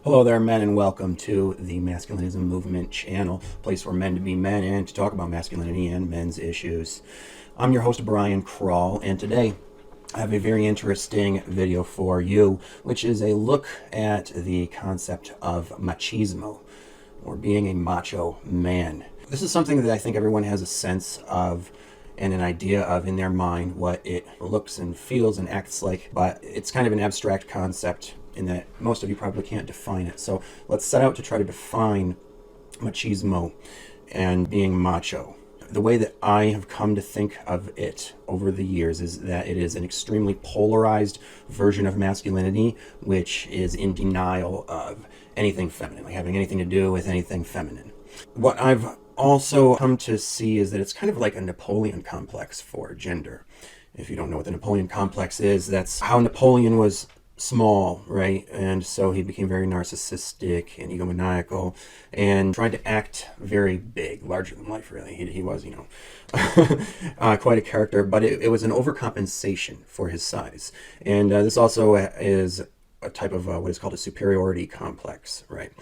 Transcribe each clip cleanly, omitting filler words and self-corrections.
Hello there, men, and welcome to the Masculinism Movement channel, a place for men to be men and to talk about masculinity and men's issues. I'm your host, Brian Krall, and today I have a very interesting video for you, which is a look at the concept of machismo, or being a macho man. This is something that I think everyone has a sense of and an idea of in their mind, what it looks and feels and acts like, but it's kind of an abstract concept in that most of you probably can't define it. So let's set out to try to define machismo and being macho. The way that I have come to think of it over the years is that it is an extremely polarized version of masculinity, which is in denial of anything feminine, like having anything to do with anything feminine. What I've also come to see is that it's kind of like a Napoleon complex for gender. If you don't know what the Napoleon complex is, that's how Napoleon was small, right? And so he became very narcissistic and egomaniacal and tried to act very big, larger than life, really. He was, quite a character, but it was an overcompensation for his size. And this also is a type of what is called a superiority complex, right?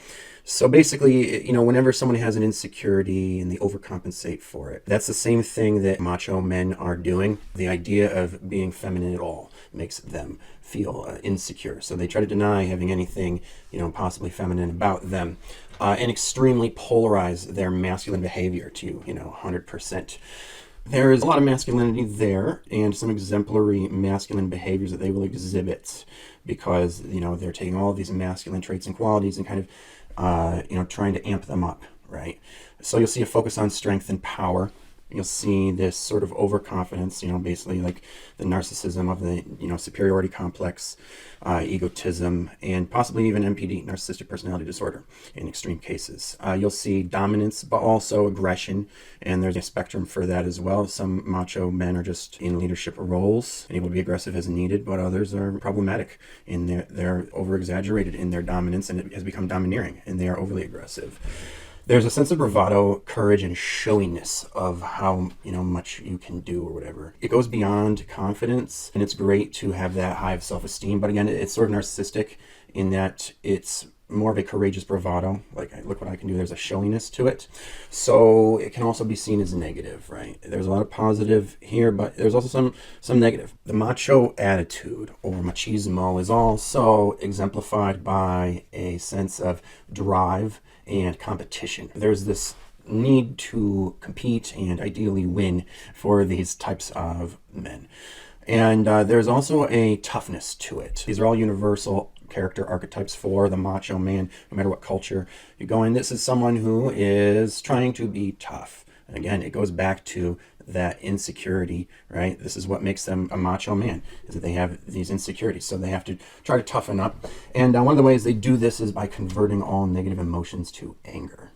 So basically, whenever someone has an insecurity and they overcompensate for it, that's the same thing that macho men are doing. The idea of being feminine at all makes them feel insecure. So they try to deny having anything, possibly feminine about them, and extremely polarize their masculine behavior to, 100%. There is a lot of masculinity there and some exemplary masculine behaviors that they will exhibit because, they're taking all of these masculine traits and qualities and kind of, trying to amp them up, right? So you'll see a focus on strength and power. You'll see this sort of overconfidence, basically like the narcissism of the, superiority complex, egotism, and possibly even NPD, narcissistic personality disorder, in extreme cases. You'll see dominance, but also aggression, and there's a spectrum for that as well. Some macho men are just in leadership roles and able to be aggressive as needed, but others are problematic in they're over-exaggerated in their dominance, and it has become domineering, and they are overly aggressive. There's a sense of bravado, courage, and showiness of how much you can do or whatever. It goes beyond confidence, and it's great to have that high of self-esteem. But again, it's sort of narcissistic in that it's more of a courageous bravado. Like, look what I can do. There's a showiness to it. So it can also be seen as negative, right? There's a lot of positive here, but there's also some negative. The macho attitude, or machismo, is also exemplified by a sense of drive and competition. There's this need to compete and ideally win for these types of men. And there's also a toughness to it. These are all universal character archetypes for the macho man, no matter what culture you go in. This is someone who is trying to be tough. And again, it goes back to that insecurity, right? This is what makes them a macho man, is that they have these insecurities. So they have to try to toughen up. And one of the ways they do this is by converting all negative emotions to anger.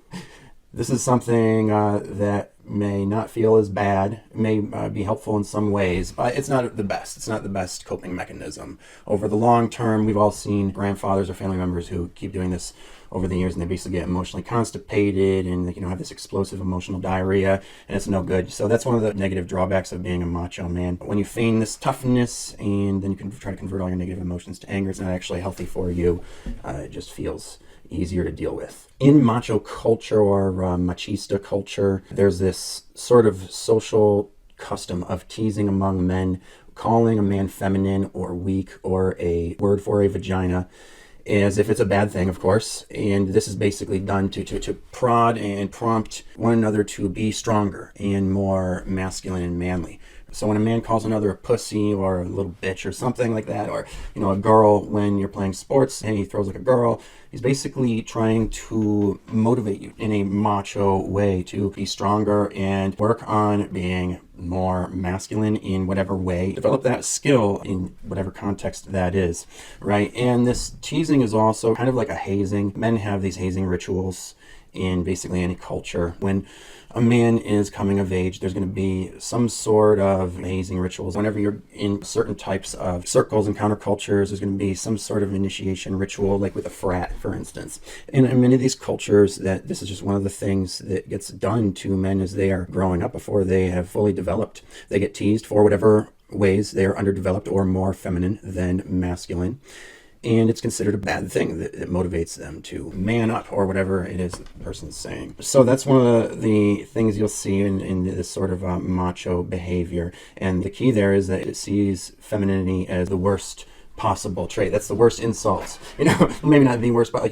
This is something that may not feel as bad, may be helpful in some ways, but it's not the best. It's not the best coping mechanism. Over the long term, we've all seen grandfathers or family members who keep doing this over the years, and they basically get emotionally constipated and have this explosive emotional diarrhea, and it's no good. So that's one of the negative drawbacks of being a macho man. When you feign this toughness and then you can try to convert all your negative emotions to anger, it's not actually healthy for you. It just feels easier to deal with. In macho culture, or machista culture, there's this sort of social custom of teasing among men, calling a man feminine or weak, or a word for a vagina, as if it's a bad thing, of course. And this is basically done to prod and prompt one another to be stronger and more masculine and manly. So when a man calls another a pussy or a little bitch or something like that, or a girl when you're playing sports and he throws like a girl, he's basically trying to motivate you in a macho way to be stronger and work on being more masculine in whatever way. Develop that skill in whatever context that is, right? And this teasing is also kind of like a hazing. Men have these hazing rituals in basically any culture. When a man is coming of age, there's going to be some sort of hazing rituals. Whenever you're in certain types of circles and countercultures, there's going to be some sort of initiation ritual, like with a frat, for instance. And in many of these cultures, that this is just one of the things that gets done to men as they are growing up before they have fully developed. They get teased for whatever ways they are underdeveloped or more feminine than masculine. and it's considered a bad thing that it motivates them to man up or whatever it is the person's saying. So that's one of the things you'll see in this sort of macho behavior. And the key there is that it sees femininity as the worst possible trait. That's the worst insult. Maybe not the worst, but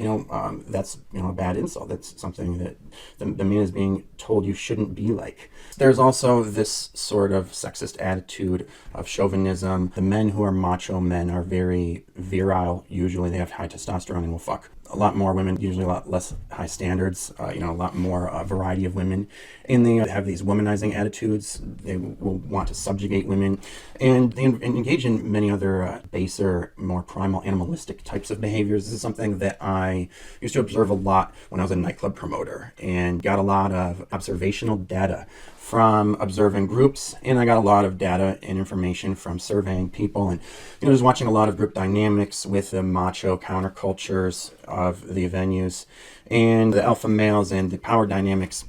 that's a bad insult. That's something that the man is being told you shouldn't be like. There's also this sort of sexist attitude of chauvinism. The men who are macho men are very virile. Usually they have high testosterone and will fuck a lot more women, usually a lot less high standards, a lot more variety of women. And they have these womanizing attitudes. They will want to subjugate women. And they engage in many other baser, more primal, animalistic types of behaviors. This is something that I used to observe a lot when I was a nightclub promoter and got a lot of observational data from observing groups, and I got a lot of data and information from surveying people, and just watching a lot of group dynamics with the macho countercultures of the venues and the alpha males and the power dynamics.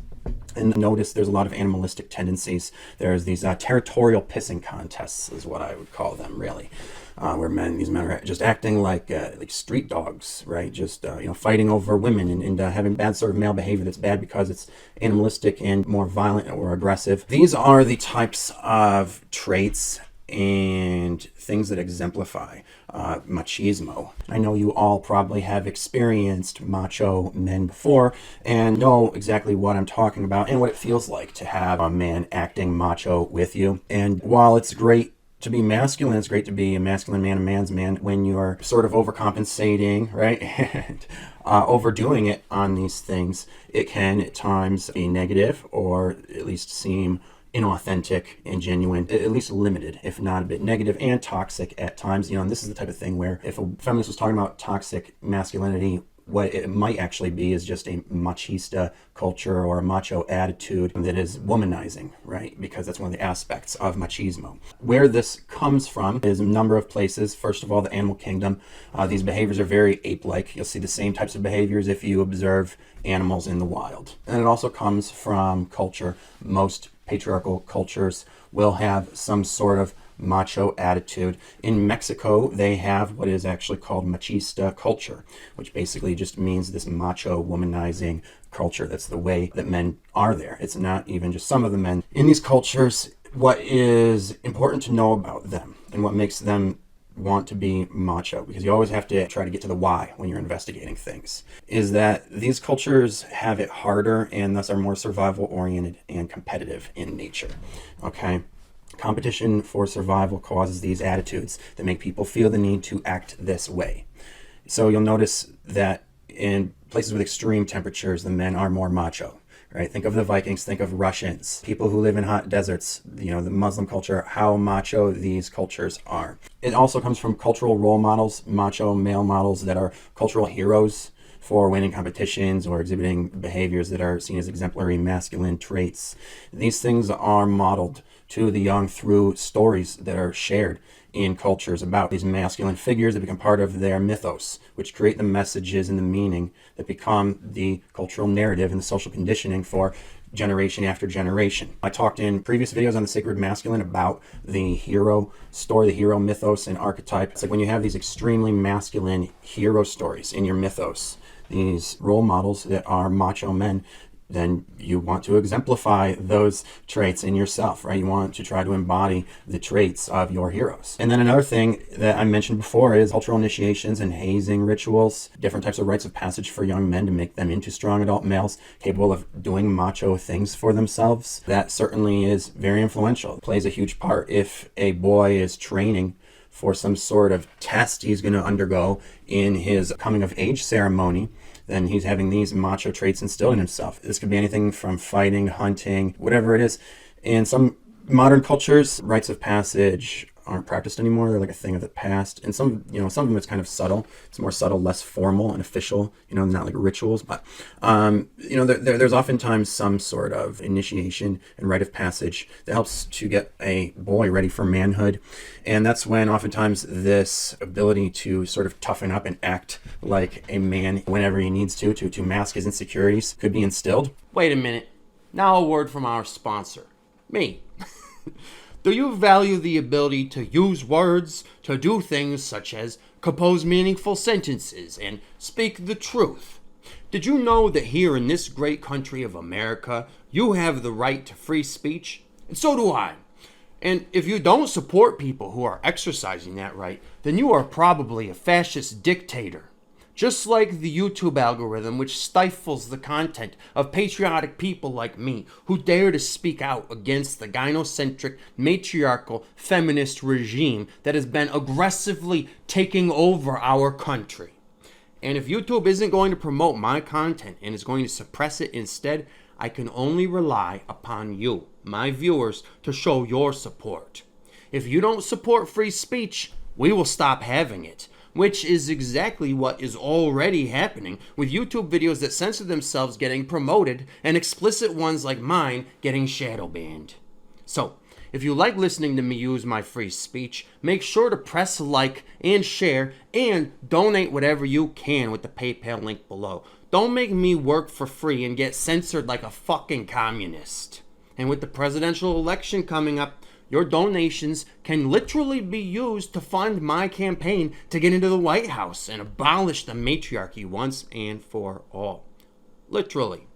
And notice there's a lot of animalistic tendencies. There's these territorial pissing contests is what I would call them, really. Where these men are just acting like street dogs, right? Just fighting over women and having bad sort of male behavior that's bad because it's animalistic and more violent or aggressive. These are the types of traits and things that exemplify machismo. I know you all probably have experienced macho men before and know exactly what I'm talking about and what it feels like to have a man acting macho with you. And while it's great to be masculine, it's great to be a masculine man, a man's man, when you're sort of overcompensating, right? And overdoing it on these things, it can at times be negative or at least seem inauthentic and genuine, at least limited, if not a bit negative and toxic at times. And this is the type of thing where if a feminist was talking about toxic masculinity, what it might actually be is just a machista culture or a macho attitude that is womanizing, right? Because that's one of the aspects of machismo. Where this comes from is a number of places. First of all, the animal kingdom. These behaviors are very ape-like. You'll see the same types of behaviors if you observe animals in the wild. And it also comes from culture. Most patriarchal cultures will have some sort of macho attitude. In Mexico, they have what is actually called machista culture, which basically just means this macho womanizing culture. That's the way that men are there. It's not even just some of the men. In these cultures, what is important to know about them and what makes them want to be macho, because you always have to try to get to the why when you're investigating things, is that these cultures have it harder and thus are more survival oriented and competitive in nature. Okay? Competition for survival causes these attitudes that make people feel the need to act this way. So you'll notice that in places with extreme temperatures, the men are more macho, right? Think of the Vikings, think of Russians, people who live in hot deserts, the Muslim culture, how macho these cultures are. It also comes from cultural role models, macho male models that are cultural heroes for winning competitions or exhibiting behaviors that are seen as exemplary masculine traits. These things are modeled to the young through stories that are shared in cultures about these masculine figures that become part of their mythos, which create the messages and the meaning that become the cultural narrative and the social conditioning for generation after generation. I talked in previous videos on the sacred masculine about the hero story, the hero mythos and archetype. It's like when you have these extremely masculine hero stories in your mythos, these role models that are macho men, then you want to exemplify those traits in yourself, right? You want to try to embody the traits of your heroes. And then another thing that I mentioned before is cultural initiations and hazing rituals, different types of rites of passage for young men to make them into strong adult males capable of doing macho things for themselves. That certainly is very influential. It plays a huge part. If a boy is training for some sort of test he's going to undergo in his coming of age ceremony, then he's having these macho traits instilled in himself. This could be anything from fighting, hunting, whatever it is. In some modern cultures, rites of passage aren't practiced anymore. They're like a thing of the past. And some of them it's kind of subtle. It's more subtle, less formal and official, not like rituals. But, there's oftentimes some sort of initiation and rite of passage that helps to get a boy ready for manhood. And that's when oftentimes this ability to sort of toughen up and act like a man whenever he needs to mask his insecurities could be instilled. Wait a minute. Now a word from our sponsor, me. Do you value the ability to use words to do things such as compose meaningful sentences, and speak the truth. Did you know that here in this great country of America, you have the right to free speech? And so do I. And if you don't support people who are exercising that right, then you are probably a fascist dictator. Just like the YouTube algorithm, which stifles the content of patriotic people like me who dare to speak out against the gynocentric, matriarchal, feminist regime that has been aggressively taking over our country. And if YouTube isn't going to promote my content and is going to suppress it instead, I can only rely upon you, my viewers, to show your support. If you don't support free speech, we will stop having it, which is exactly what is already happening with YouTube videos that censor themselves getting promoted and explicit ones like mine getting shadow banned. So, if you like listening to me use my free speech, make sure to press like and share and donate whatever you can with the PayPal link below. Don't make me work for free and get censored like a fucking communist. And with the presidential election coming up, your donations can literally be used to fund my campaign to get into the White House and abolish the matriarchy once and for all. Literally.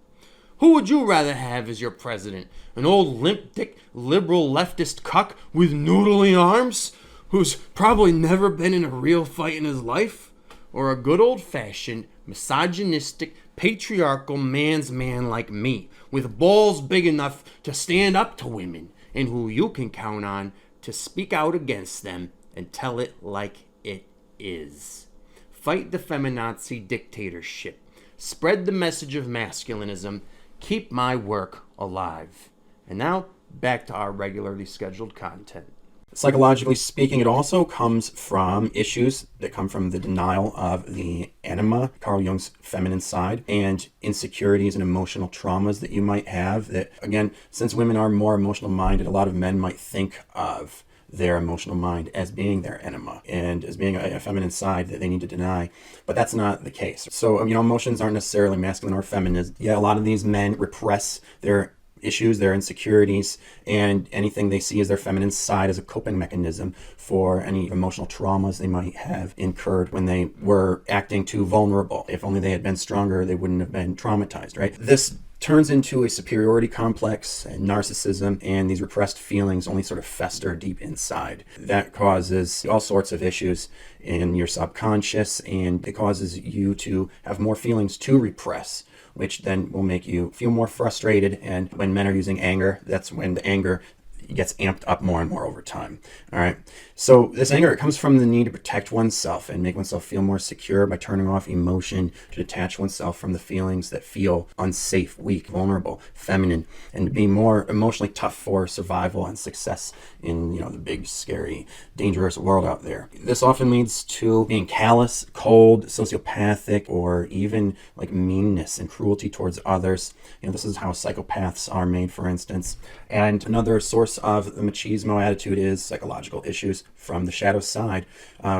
Who would you rather have as your president? An old limp dick liberal leftist cuck with noodly arms who's probably never been in a real fight in his life? Or a good old-fashioned, misogynistic, patriarchal man's man like me with balls big enough to stand up to women and who you can count on to speak out against them and tell it like it is? Fight the feminazi dictatorship. Spread the message of masculinism. Keep my work alive. And now, back to our regularly scheduled content. Psychologically speaking, it also comes from issues that come from the denial of the anima, Carl Jung's feminine side, and insecurities and emotional traumas that you might have. That, again, since women are more emotional minded, a lot of men might think of their emotional mind as being their enema and as being a feminine side that they need to deny. But that's not the case. So, emotions aren't necessarily masculine or feminine. Yeah, a lot of these men repress their issues, their insecurities, and anything they see as their feminine side as a coping mechanism for any emotional traumas they might have incurred when they were acting too vulnerable. If only they had been stronger, they wouldn't have been traumatized, right? This turns into a superiority complex and narcissism, and these repressed feelings only sort of fester deep inside. That causes all sorts of issues in your subconscious, and it causes you to have more feelings to repress, which then will make you feel more frustrated. And when men are using anger, that's when the anger gets amped up more and more over time. All right. So this anger, it comes from the need to protect oneself and make oneself feel more secure by turning off emotion, to detach oneself from the feelings that feel unsafe, weak, vulnerable, feminine, and to be more emotionally tough for survival and success in, the big, scary, dangerous world out there. This often leads to being callous, cold, sociopathic, or even like meanness and cruelty towards others. This is how psychopaths are made, for instance. And another source of the machismo attitude is psychological issues from the shadow side,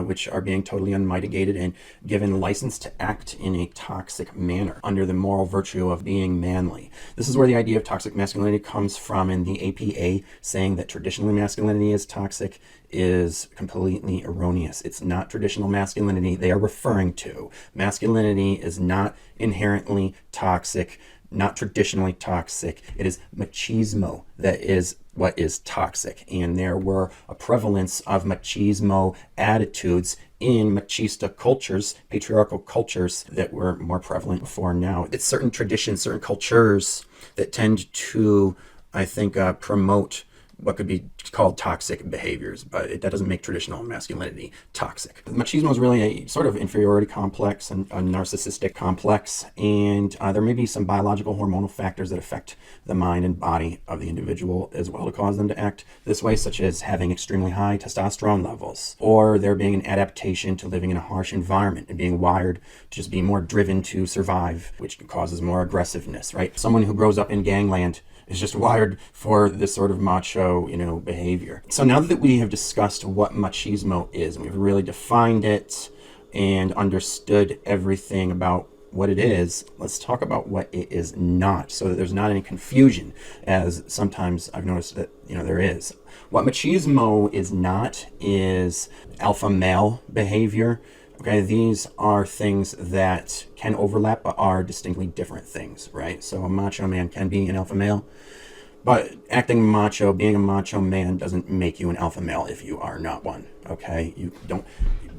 which are being totally unmitigated and given license to act in a toxic manner under the moral virtue of being manly. This is where the idea of toxic masculinity comes from, and the APA saying that traditionally masculinity is toxic is completely erroneous. It's not traditional masculinity they are referring to. Masculinity is not inherently toxic, not traditionally toxic. It is machismo that is what is toxic. And there were a prevalence of machismo attitudes in machista cultures, patriarchal cultures, that were more prevalent before now. It's certain traditions, certain cultures that tend to, I think, promote what could be called toxic behaviors, but that doesn't make traditional masculinity toxic. Machismo is really a sort of inferiority complex and a narcissistic complex, and there may be some biological hormonal factors that affect the mind and body of the individual as well to cause them to act this way, such as having extremely high testosterone levels, or there being an adaptation to living in a harsh environment and being wired to just be more driven to survive, which causes more aggressiveness, right? Someone who grows up in gangland is just wired for this sort of macho, behavior. So now that we have discussed what machismo is, and we've really defined it and understood everything about what it is, let's talk about what it is not, so that there's not any confusion, as sometimes I've noticed that, there is. What machismo is not is alpha male behavior, Okay, these are things that can overlap but are distinctly different things, right? So a macho man can be an alpha male, but acting macho, being a macho man doesn't make you an alpha male if you are not one, okay? You don't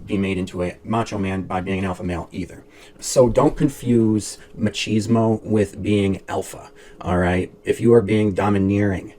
be made into a macho man by being an alpha male either. So don't confuse machismo with being alpha, all right? If you are being domineering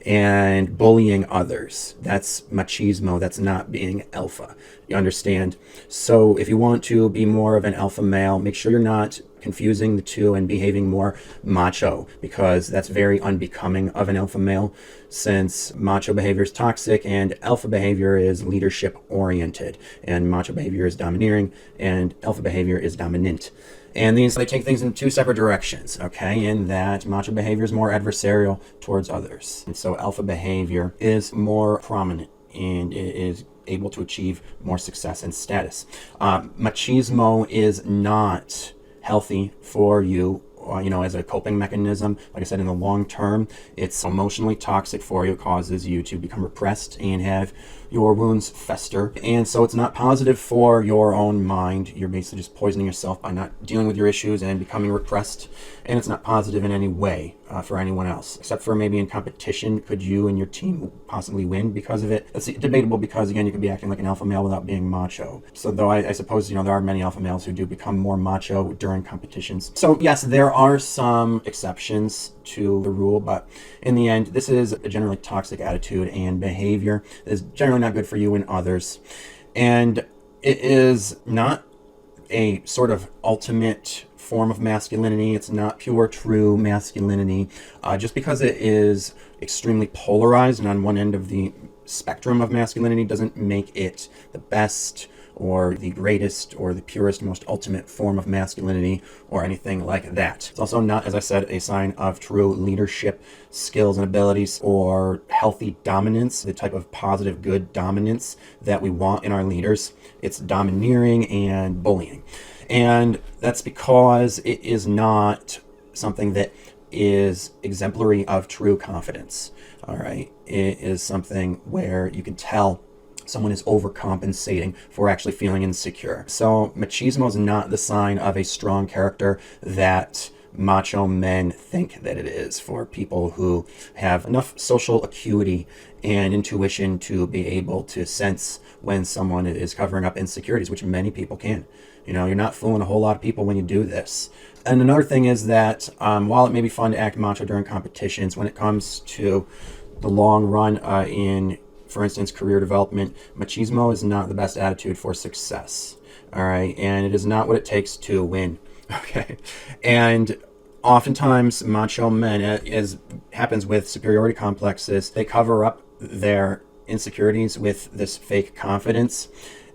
and bullying others, that's machismo. That's not being alpha. You understand? So if you want to be more of an alpha male, make sure you're not confusing the two and behaving more macho, because that's very unbecoming of an alpha male, since macho behavior is toxic and alpha behavior is leadership oriented, and macho behavior is domineering and alpha behavior is dominant. And they take things in two separate directions, okay? In that macho behavior is more adversarial towards others. And so alpha behavior is more prominent and it is able to achieve more success and status. Machismo is not healthy for you, as a coping mechanism. Like I said, in the long term, it's emotionally toxic for you. It causes you to become repressed and have your wounds fester. And so it's not positive for your own mind. You're basically just poisoning yourself by not dealing with your issues and becoming repressed. And it's not positive in any way for anyone else, except for maybe in competition. Could you and your team possibly win because of it? It's debatable, because again, you could be acting like an alpha male without being macho. So though I suppose, there are many alpha males who do become more macho during competitions. So yes, there are some exceptions to the rule, but in the end, this is a generally toxic attitude and behavior that is generally not good for you and others. And it is not a sort of ultimate form of masculinity. It's not pure, true masculinity. Just because it is extremely polarized and on one end of the spectrum of masculinity doesn't make it the best or the greatest or the purest, most ultimate form of masculinity or anything like that. It's also not, as I said, a sign of true leadership skills and abilities or healthy dominance, the type of positive, good dominance that we want in our leaders. It's domineering and bullying. And that's because it is not something that is exemplary of true confidence. All right. It is something where you can tell someone is overcompensating for actually feeling insecure. So machismo is not the sign of a strong character that macho men think that it is, for people who have enough social acuity and intuition to be able to sense when someone is covering up insecurities, which many people can. You're not fooling a whole lot of people when you do this. And another thing is that while it may be fun to act macho during competitions, when it comes to the long run in, for instance, career development, machismo is not the best attitude for success. All right. And it is not what it takes to win. Okay. And oftentimes macho men, as happens with superiority complexes, they cover up their insecurities with this fake confidence,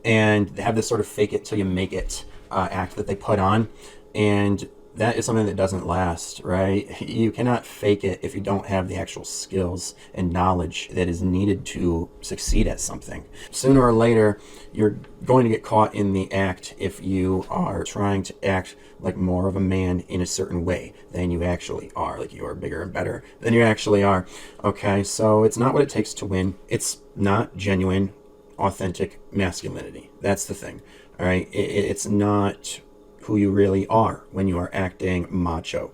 and they have this sort of fake it till you make it act that they put on. And that is something that doesn't last, right? You cannot fake it if you don't have the actual skills and knowledge that is needed to succeed at something. Sooner or later, you're going to get caught in the act if you are trying to act like more of a man in a certain way than you actually are, like you are bigger and better than you actually are. Okay, so it's not what it takes to win. It's not genuine, authentic masculinity. That's the thing, all right? It's not who you really are when you are acting macho.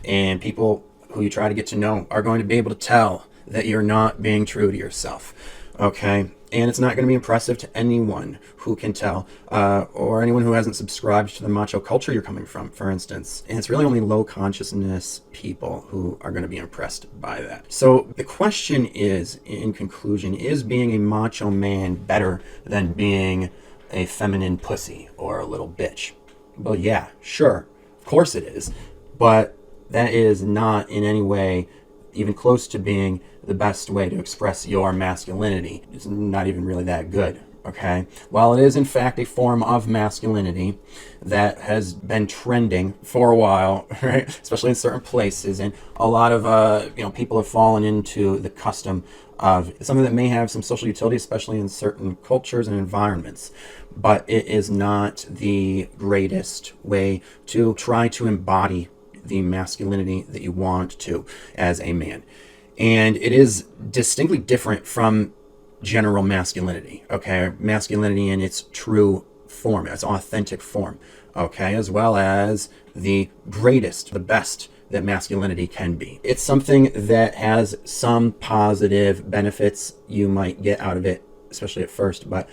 And people who you try to get to know are going to be able to tell that you're not being true to yourself, okay? And it's not going to be impressive to anyone who can tell, or anyone who hasn't subscribed to the macho culture you're coming from, for instance. And it's really only low consciousness people who are going to be impressed by that. So the question is, in conclusion, is being a macho man better than being a feminine pussy or a little bitch? Well, yeah, sure. Of course it is. But that is not in any way even close to being the best way to express your masculinity. It's not even really that good, okay? While it is in fact a form of masculinity that has been trending for a while, right? Especially in certain places, and a lot of people have fallen into the custom of something that may have some social utility, especially in certain cultures and environments. But it is not the greatest way to try to embody the masculinity that you want to as a man. And it is distinctly different from general masculinity, okay? Masculinity in its true form, its authentic form, okay, as well as the greatest, the best that masculinity can be. It's something that has some positive benefits you might get out of it, especially at first, but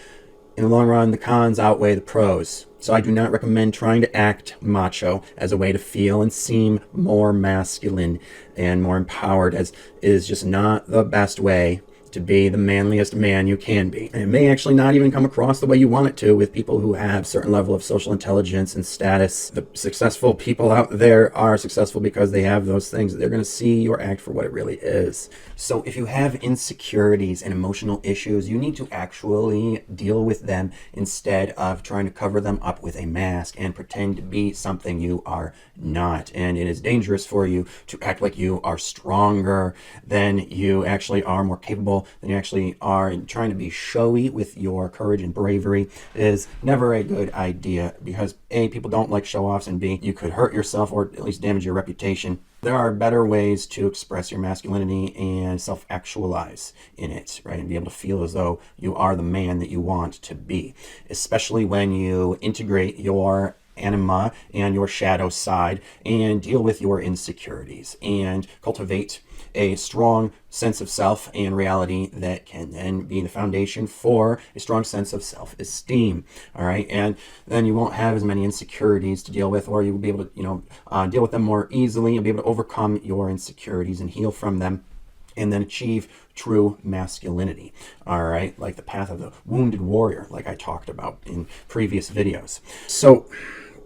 in the long run, the cons outweigh the pros. So I do not recommend trying to act macho as a way to feel and seem more masculine and more empowered, as is just not the best way to be the manliest man you can be. And it may actually not even come across the way you want it to with people who have a certain level of social intelligence and status. The successful people out there are successful because they have those things. They're going to see your act for what it really is. So if you have insecurities and emotional issues, you need to actually deal with them instead of trying to cover them up with a mask and pretend to be something you are not. And it is dangerous for you to act like you are stronger than you actually are, more capable than you actually are, and trying to be showy with your courage and bravery is never a good idea, because A, people don't like show-offs, and B, you could hurt yourself or at least damage your reputation. There are better ways to express your masculinity and self-actualize in it, right? And be able to feel as though you are the man that you want to be, especially when you integrate your anima and your shadow side and deal with your insecurities and cultivate a strong sense of self and reality that can then be the foundation for a strong sense of self-esteem. All right, and then you won't have as many insecurities to deal with, or you will be able to deal with them more easily. You'll be able to overcome your insecurities and heal from them, and then achieve true masculinity. All right, like the path of the wounded warrior, like I talked about in previous videos. So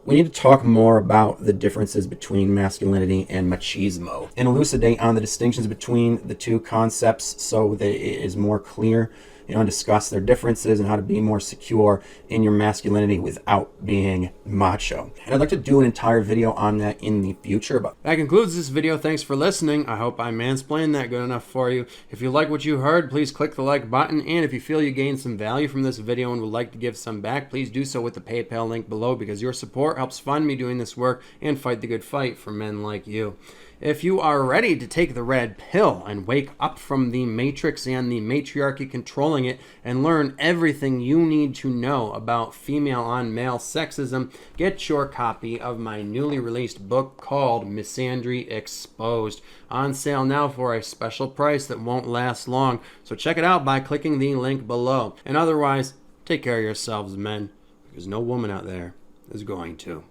we need to talk more about the differences between masculinity and machismo and elucidate on the distinctions between the two concepts so that it is more clear, and discuss their differences and how to be more secure in your masculinity without being macho. And I'd like to do an entire video on that in the future. But that concludes this video. Thanks for listening. I hope I mansplained that good enough for you. If you like what you heard, please click the like button. And if you feel you gained some value from this video and would like to give some back, please do so with the PayPal link below, because your support helps fund me doing this work and fight the good fight for men like you. If you are ready to take the red pill and wake up from the matrix and the matriarchy controlling it and learn everything you need to know about female on male sexism, get your copy of my newly released book called Misandry Exposed, on sale now for a special price that won't last long. So check it out by clicking the link below. And otherwise, take care of yourselves, men, because no woman out there is going to.